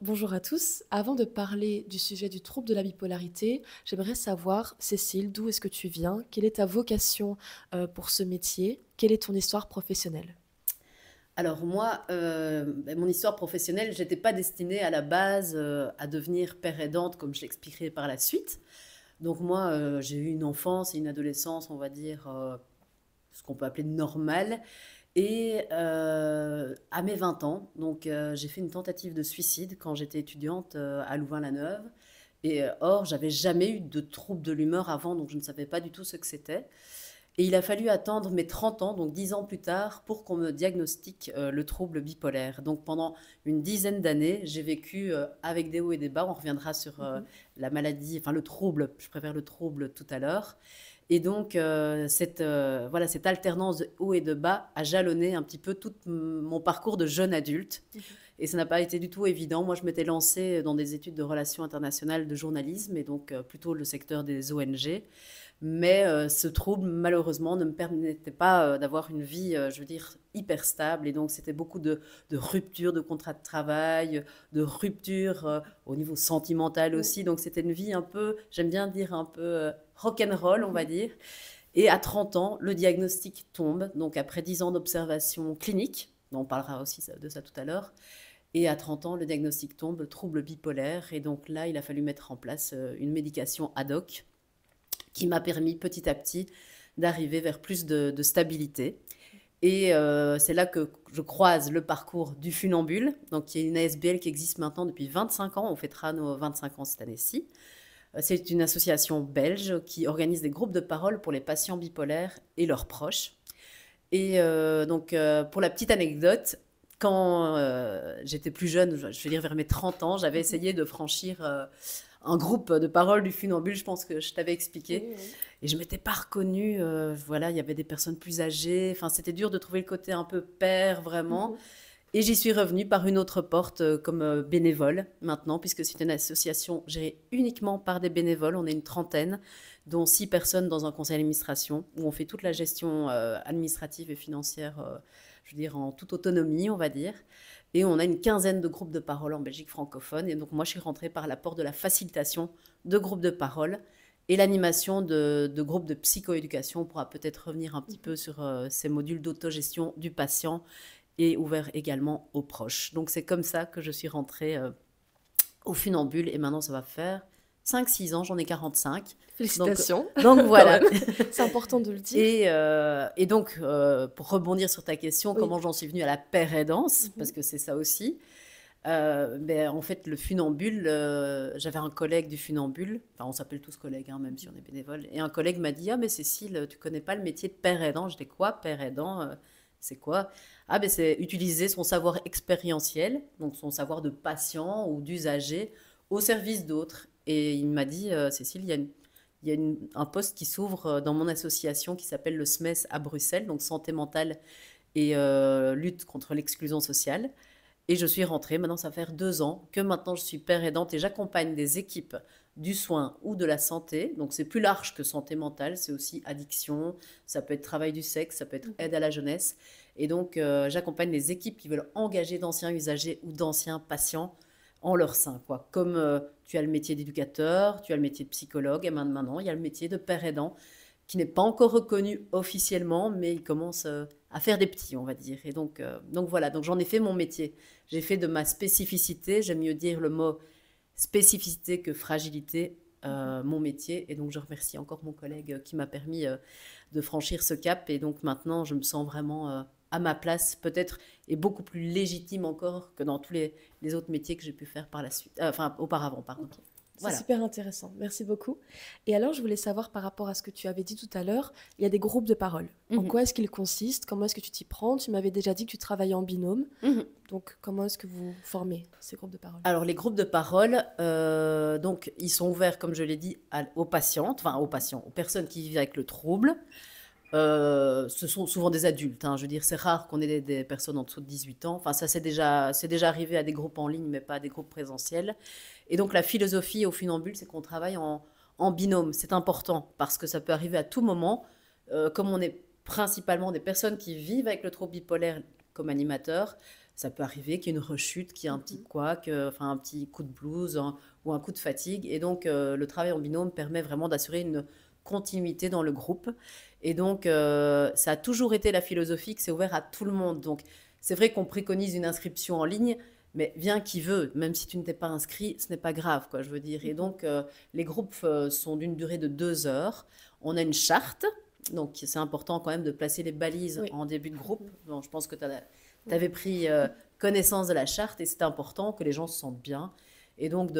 Bonjour à tous. Avant de parler du sujet du trouble de la bipolarité, j'aimerais savoir, Cécile, d'où est-ce que tu viens? Quelle est ta vocation pour ce métier? Quelle est ton histoire professionnelle? Alors moi, mon histoire professionnelle, j'étais pas destinée à la base à devenir père aidante comme je l'expliquerai par la suite. Donc moi, j'ai eu une enfance et une adolescence, on va dire, ce qu'on peut appeler normale. Et à mes 20 ans, donc j'ai fait une tentative de suicide quand j'étais étudiante à Louvain-la-Neuve. Et or, j'avais jamais eu de trouble de l'humeur avant, donc je ne savais pas du tout ce que c'était. Et il a fallu attendre mes 30 ans, donc 10 ans plus tard, pour qu'on me diagnostique le trouble bipolaire. Donc pendant une dizaine d'années, j'ai vécu avec des hauts et des bas. On reviendra sur Mhm. la maladie, enfin le trouble, je préfère le trouble tout à l'heure. Et donc voilà, cette alternance de haut et de bas a jalonné un petit peu tout mon parcours de jeune adulte. Mhm. Et ça n'a pas été du tout évident. Moi, je m'étais lancée dans des études de relations internationales de journalisme et donc plutôt le secteur des ONG. Mais ce trouble, malheureusement, ne me permettait pas d'avoir une vie, je veux dire, hyper stable. Et donc, c'était beaucoup de ruptures de contrat de travail, de ruptures au niveau sentimental Oui. aussi. Donc, c'était une vie un peu, j'aime bien dire, un peu rock'n'roll, on va Mhm. dire. Et à 30 ans, le diagnostic tombe. Donc, après 10 ans d'observation clinique, on parlera aussi de ça tout à l'heure. Et à 30 ans, le diagnostic tombe, trouble bipolaire. Et donc là, il a fallu mettre en place une médication ad hoc qui m'a permis petit à petit d'arriver vers plus de stabilité. Et c'est là que je croise le parcours du funambule, donc qui est une ASBL qui existe maintenant depuis 25 ans. On fêtera nos 25 ans cette année-ci. C'est une association belge qui organise des groupes de parole pour les patients bipolaires et leurs proches. Et donc, pour la petite anecdote, quand j'étais plus jeune, je vais dire vers mes 30 ans, j'avais Mhm. essayé de franchir un groupe de parole du funambule, je pense que je t'avais expliqué. Oui, oui. Et je m'étais pas reconnue, voilà, il y avait des personnes plus âgées, enfin c'était dur de trouver le côté un peu père vraiment. Mhm. Et j'y suis revenue par une autre porte comme bénévole maintenant, puisque c'est une association gérée uniquement par des bénévoles. On est une trentaine, dont 6 personnes dans un conseil d'administration, où on fait toute la gestion administrative et financière, je veux dire, en toute autonomie, on va dire. Et on a une quinzaine de groupes de parole en Belgique francophone. Et donc moi, je suis rentrée par la porte de la facilitation de groupes de parole et l'animation de groupes de psychoéducation. On pourra peut-être revenir un petit Mhm. peu sur ces modules d'autogestion du patient et ouvert également aux proches. Donc c'est comme ça que je suis rentrée au funambule et maintenant ça va faire 5 6 ans, j'en ai 45. Donc, Félicitations, donc quand voilà. même. C'est important de le dire. Et donc, pour rebondir sur ta question, Oui. comment j'en suis venue à la pérédance, Mhm. parce que c'est ça aussi, ben, en fait, le funambule, j'avais un collègue du funambule, enfin on s'appelle tous collègues, hein, même si on est bénévole, et un collègue m'a dit: ah mais Cécile, tu connais pas le métier de père aidant? J'étais: quoi, père aidant? C'est quoi? Ah ben c'est utiliser son savoir expérientiel, donc son savoir de patient ou d'usager, au service d'autres. Et il m'a dit: Cécile, un poste qui s'ouvre dans mon association qui s'appelle le SMES à Bruxelles, donc santé mentale et lutte contre l'exclusion sociale. Et je suis rentrée, maintenant ça fait 2 ans que maintenant je suis père aidante et j'accompagne des équipes du soin ou de la santé. Donc c'est plus large que santé mentale, c'est aussi addiction, ça peut être travail du sexe, ça peut être Mhm. aide à la jeunesse. Et donc j'accompagne des équipes qui veulent engager d'anciens usagers ou d'anciens patients en leur sein, quoi. Comme tu as le métier d'éducateur, tu as le métier de psychologue, et maintenant il y a le métier de père aidant qui n'est pas encore reconnu officiellement, mais il commence à faire des petits, on va dire. Et donc voilà, donc j'en ai fait mon métier. J'ai fait de ma spécificité, j'aime mieux dire le mot spécificité que fragilité, Mhm. mon métier. Et donc je remercie encore mon collègue qui m'a permis de franchir ce cap. Et donc maintenant, je me sens vraiment à ma place, peut-être, et beaucoup plus légitime encore que dans tous les autres métiers que j'ai pu faire par la suite. Enfin, auparavant, pardon. Ok. C'est Voilà. super intéressant. Merci beaucoup. Et alors, je voulais savoir par rapport à ce que tu avais dit tout à l'heure, il y a des groupes de parole. En Mhm. quoi est-ce qu'ils consistent? Comment est-ce que tu t'y prends? Tu m'avais déjà dit que tu travaillais en binôme. Mhm. Donc, comment est-ce que vous formez ces groupes de parole? Alors, les groupes de parole, donc, ils sont ouverts, comme je l'ai dit, aux patientes, enfin aux patients, aux personnes qui vivent avec le trouble. Ce sont souvent des adultes, hein. Je veux dire, c'est rare qu'on ait des personnes en dessous de 18 ans. Enfin, ça, c'est déjà arrivé à des groupes en ligne, mais pas à des groupes présentiels. Et donc, la philosophie au funambule, c'est qu'on travaille en binôme. C'est important parce que ça peut arriver à tout moment. Comme on est principalement des personnes qui vivent avec le trouble bipolaire comme animateurs, ça peut arriver qu'il y ait une rechute, qu'il y ait un petit couac, enfin un petit coup de blues ou un coup de fatigue. Et donc, le travail en binôme permet vraiment d'assurer une continuité dans le groupe. Et donc, ça a toujours été la philosophie que c'est ouvert à tout le monde. Donc, c'est vrai qu'on préconise une inscription en ligne, mais viens qui veut, même si tu ne t'es pas inscrit, ce n'est pas grave, quoi, je veux dire. Et donc, les groupes sont d'une durée de 2 heures. On a une charte, donc c'est important quand même de placer les balises Oui. en début de groupe. Donc, je pense que tu avais pris connaissance de la charte et c'est important que les gens se sentent bien. Et donc,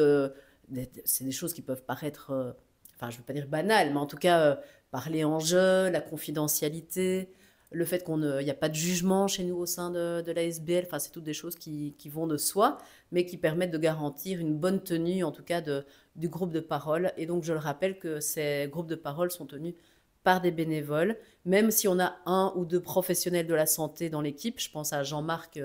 c'est des choses qui peuvent paraître, enfin, je ne veux pas dire banales, mais en tout cas, parler en jeu, la confidentialité, le fait qu'il n'y a pas de jugement chez nous au sein de la SBL, enfin, c'est toutes des choses qui vont de soi, mais qui permettent de garantir une bonne tenue, en tout cas, du groupe de parole. Et donc, je le rappelle que ces groupes de parole sont tenus par des bénévoles, même si on a un ou deux professionnels de la santé dans l'équipe. Je pense à Jean-Marc,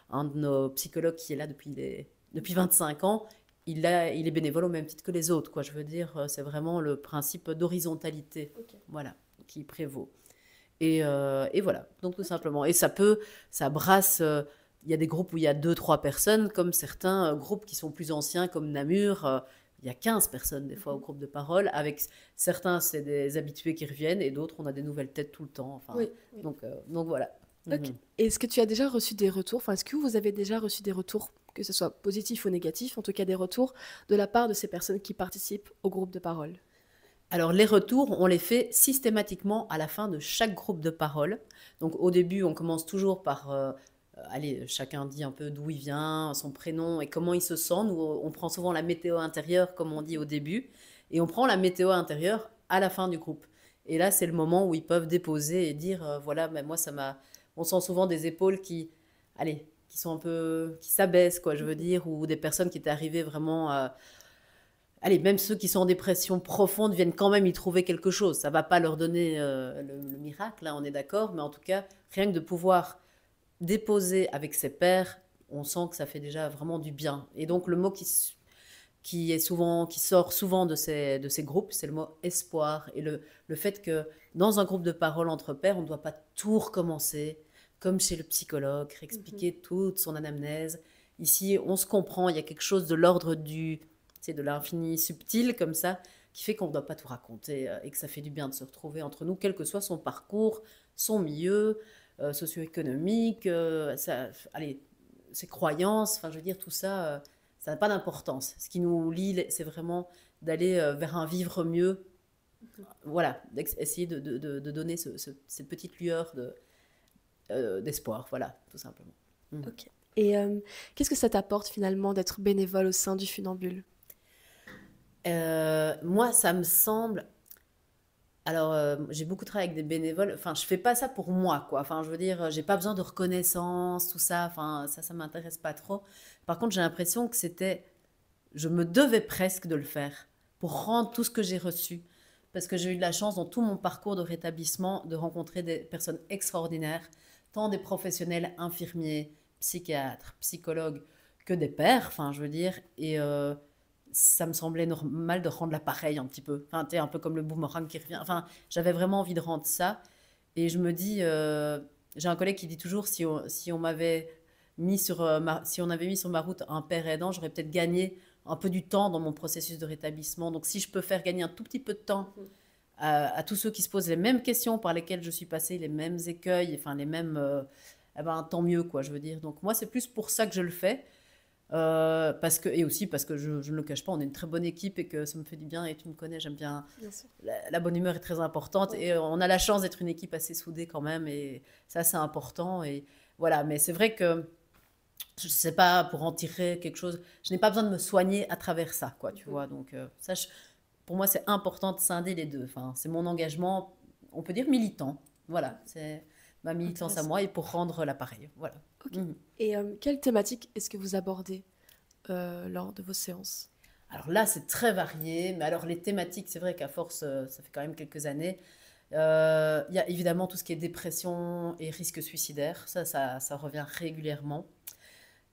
un de nos psychologues qui est là depuis 25 ans. Il est bénévole au même titre que les autres, quoi. Je veux dire, c'est vraiment le principe d'horizontalité, voilà, qui prévaut. Et voilà, donc tout simplement. Et ça brasse. Il y a des groupes où il y a 2, 3 personnes, comme certains groupes qui sont plus anciens, comme Namur. Il y a 15 personnes des fois au groupe de parole. Avec certains, c'est des habitués qui reviennent, et d'autres, on a des nouvelles têtes tout le temps. Enfin, Oui. donc voilà. Ok. Est-ce que tu as déjà reçu des retours, enfin, est-ce que vous avez déjà reçu des retours, que ce soit positifs ou négatifs, en tout cas des retours de la part de ces personnes qui participent au groupe de parole? Alors, les retours, on les fait systématiquement à la fin de chaque groupe de parole. Donc, au début, on commence toujours par, allez, chacun dit un peu d'où il vient, son prénom et comment il se sent. Nous, on prend souvent la météo intérieure, comme on dit au début, et on prend la météo intérieure à la fin du groupe. Et là, c'est le moment où ils peuvent déposer et dire, voilà, mais moi, ça m'a... On sent souvent des épaules allez, qui sont un peu, qui s'abaissent, quoi, je veux dire, ou des personnes qui étaient arrivées vraiment... allez, même ceux qui sont en dépression profonde viennent quand même y trouver quelque chose. Ça ne va pas leur donner le miracle, là, on est d'accord, mais en tout cas, rien que de pouvoir déposer avec ses pairs, on sent que ça fait déjà vraiment du bien. Et donc, le mot qui sort souvent de ces groupes, c'est le mot espoir. Et le fait que dans un groupe de parole entre pairs, on ne doit pas tout recommencer, comme chez le psychologue, expliquer toute son anamnèse. Ici, on se comprend, il y a quelque chose de l'ordre de l'infini subtil comme ça, qui fait qu'on ne doit pas tout raconter et que ça fait du bien de se retrouver entre nous, quel que soit son parcours, son milieu socio-économique, allez, ses croyances, enfin je veux dire, tout ça, ça n'a pas d'importance. Ce qui nous lie, c'est vraiment d'aller vers un vivre mieux, voilà, d'essayer de donner cette petite lueur d'espoir, voilà, tout simplement. Ok. Et qu'est-ce que ça t'apporte finalement d'être bénévole au sein du Funambule? Moi, ça me semble. Alors, j'ai beaucoup travaillé avec des bénévoles. Enfin, je fais pas ça pour moi, quoi. Enfin, je veux dire, j'ai pas besoin de reconnaissance, tout ça. Enfin, ça m'intéresse pas trop. Par contre, j'ai l'impression que je me devais presque de le faire pour rendre tout ce que j'ai reçu. Parce que j'ai eu de la chance dans tout mon parcours de rétablissement de rencontrer des personnes extraordinaires, tant des professionnels infirmiers, psychiatres, psychologues, que des pairs, enfin, je veux dire. Et ça me semblait normal de rendre l'appareil un petit peu. Enfin, tu sais, un peu comme le boomerang qui revient. Enfin, j'avais vraiment envie de rendre ça. Et je me dis, j'ai un collègue qui dit toujours, si on m'avait si on avait mis sur ma route un père aidant, j'aurais peut-être gagné un peu du temps dans mon processus de rétablissement. Donc, si je peux faire gagner un tout petit peu de temps à tous ceux qui se posent les mêmes questions par lesquelles je suis passée, les mêmes écueils, enfin les mêmes, eh ben, tant mieux, quoi, je veux dire. Donc, moi, c'est plus pour ça que je le fais. Et aussi parce que je ne le cache pas, on est une très bonne équipe et que ça me fait du bien. Et tu me connais, j'aime bien. Bien sûr. La bonne humeur est très importante. Ouais. Et on a la chance d'être une équipe assez soudée quand même. Et ça, c'est important. Et voilà. Mais c'est vrai que je ne sais pas, pour en tirer quelque chose, je n'ai pas besoin de me soigner à travers ça, quoi, tu vois. Donc, ça, pour moi, c'est important de scinder les deux. Enfin, c'est mon engagement, on peut dire militant. Voilà. C'est ma militance à Intéressant. moi et pour rendre l'appareil. Voilà. Ok. Mhm. Et quelle thématique est-ce que vous abordez lors de vos séances? Alors là, c'est très varié, mais alors les thématiques, c'est vrai qu'à force, ça fait quand même quelques années. Il y a évidemment tout ce qui est dépression et risque suicidaire, ça revient régulièrement.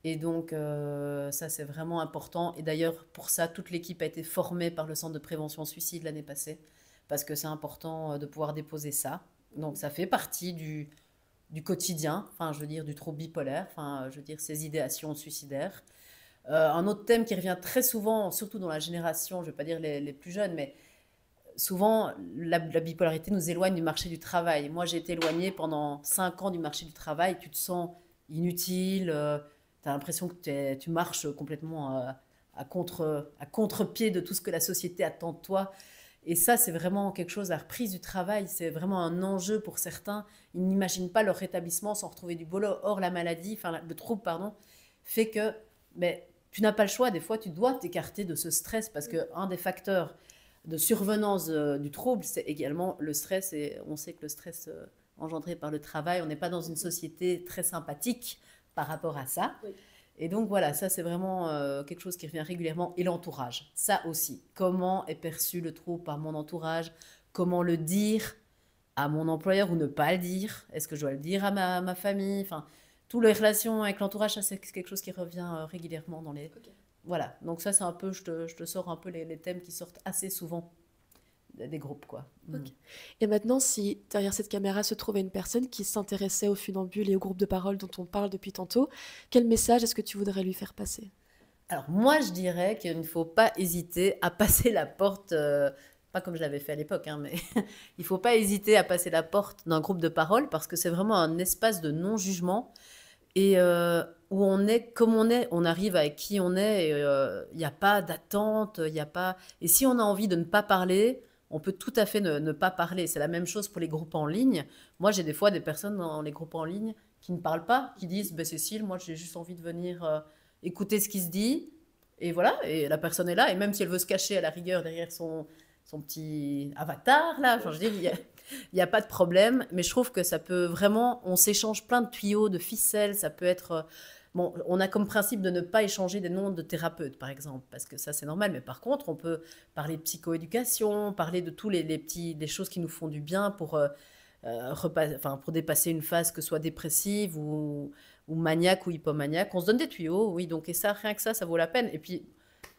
Et donc, ça, c'est vraiment important. Et d'ailleurs, pour ça, toute l'équipe a été formée par le Centre de prévention suicide l'année passée, parce que c'est important de pouvoir déposer ça. Donc, ça fait partie du quotidien, enfin, je veux dire, du trouble bipolaire, enfin, je veux dire, ces idéations suicidaires. Un autre thème qui revient très souvent, surtout dans la génération, je ne vais pas dire les plus jeunes, mais souvent, la bipolarité nous éloigne du marché du travail. Moi, j'ai été éloignée pendant 5 ans du marché du travail. Tu te sens inutile, tu as l'impression que tu marches complètement à contre-pied de tout ce que la société attend de toi. Et ça, c'est vraiment quelque chose, la reprise du travail, c'est vraiment un enjeu pour certains. Ils n'imaginent pas leur rétablissement sans retrouver du boulot. Or, la maladie, enfin le trouble, pardon, fait que mais, tu n'as pas le choix. Des fois, tu dois t'écarter de ce stress parce qu'un des facteurs de survenance du trouble, c'est également le stress. Et on sait que le stress engendré par le travail, on n'est pas dans une société très sympathique par rapport à ça. Oui. Et donc voilà, ça c'est vraiment quelque chose qui revient régulièrement. Et l'entourage, ça aussi. Comment est perçu le trouble par mon entourage? Comment le dire à mon employeur ou ne pas le dire? Est-ce que je dois le dire à ma famille? Enfin, toutes les relations avec l'entourage, ça c'est quelque chose qui revient régulièrement dans les... Ok. Voilà, donc ça c'est un peu, je te sors un peu les thèmes qui sortent assez souvent des groupes, quoi. Ok. Et maintenant, si derrière cette caméra se trouvait une personne qui s'intéressait aux funambules et au groupe de parole dont on parle depuis tantôt, quel message est-ce que tu voudrais lui faire passer? Alors moi je dirais qu'il ne faut pas hésiter à passer la porte, pas comme je l'avais fait à l'époque, hein, mais il ne faut pas hésiter à passer la porte d'un groupe de parole parce que c'est vraiment un espace de non-jugement et où on est comme on arrive avec qui on est, il n'y a pas d'attente, il n'y a pas... Et si on a envie de ne pas parler, on peut tout à fait ne pas parler. C'est la même chose pour les groupes en ligne. Moi, j'ai des fois des personnes dans les groupes en ligne qui ne parlent pas, qui disent bah, Cécile, moi j'ai juste envie de venir écouter ce qui se dit. Et voilà, et la personne est là, et même si elle veut se cacher à la rigueur derrière son petit avatar, là, enfin, je veux dire, il n'y a pas de problème, mais je trouve que ça peut vraiment, on s'échange plein de tuyaux, de ficelles, ça peut être... bon, on a comme principe de ne pas échanger des noms de thérapeutes, par exemple, parce que ça, c'est normal, mais par contre, on peut parler de psychoéducation, parler de tous les choses qui nous font du bien pour dépasser une phase que ce soit dépressive ou maniaque ou hypomaniaque. On se donne des tuyaux, oui, donc et ça, rien que ça vaut la peine. Et puis,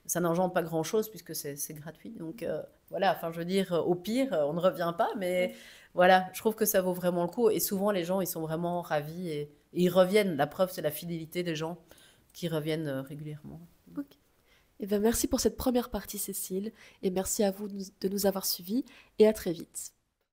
ça n'engendre pas grand-chose puisque c'est gratuit. Donc voilà, enfin je veux dire, au pire, on ne revient pas, mais voilà, je trouve que ça vaut vraiment le coup. Et souvent, les gens, ils sont vraiment ravis et ils reviennent. La preuve, c'est la fidélité des gens qui reviennent régulièrement. Ok. Eh bien, merci pour cette première partie, Cécile, et merci à vous de nous avoir suivis, et à très vite.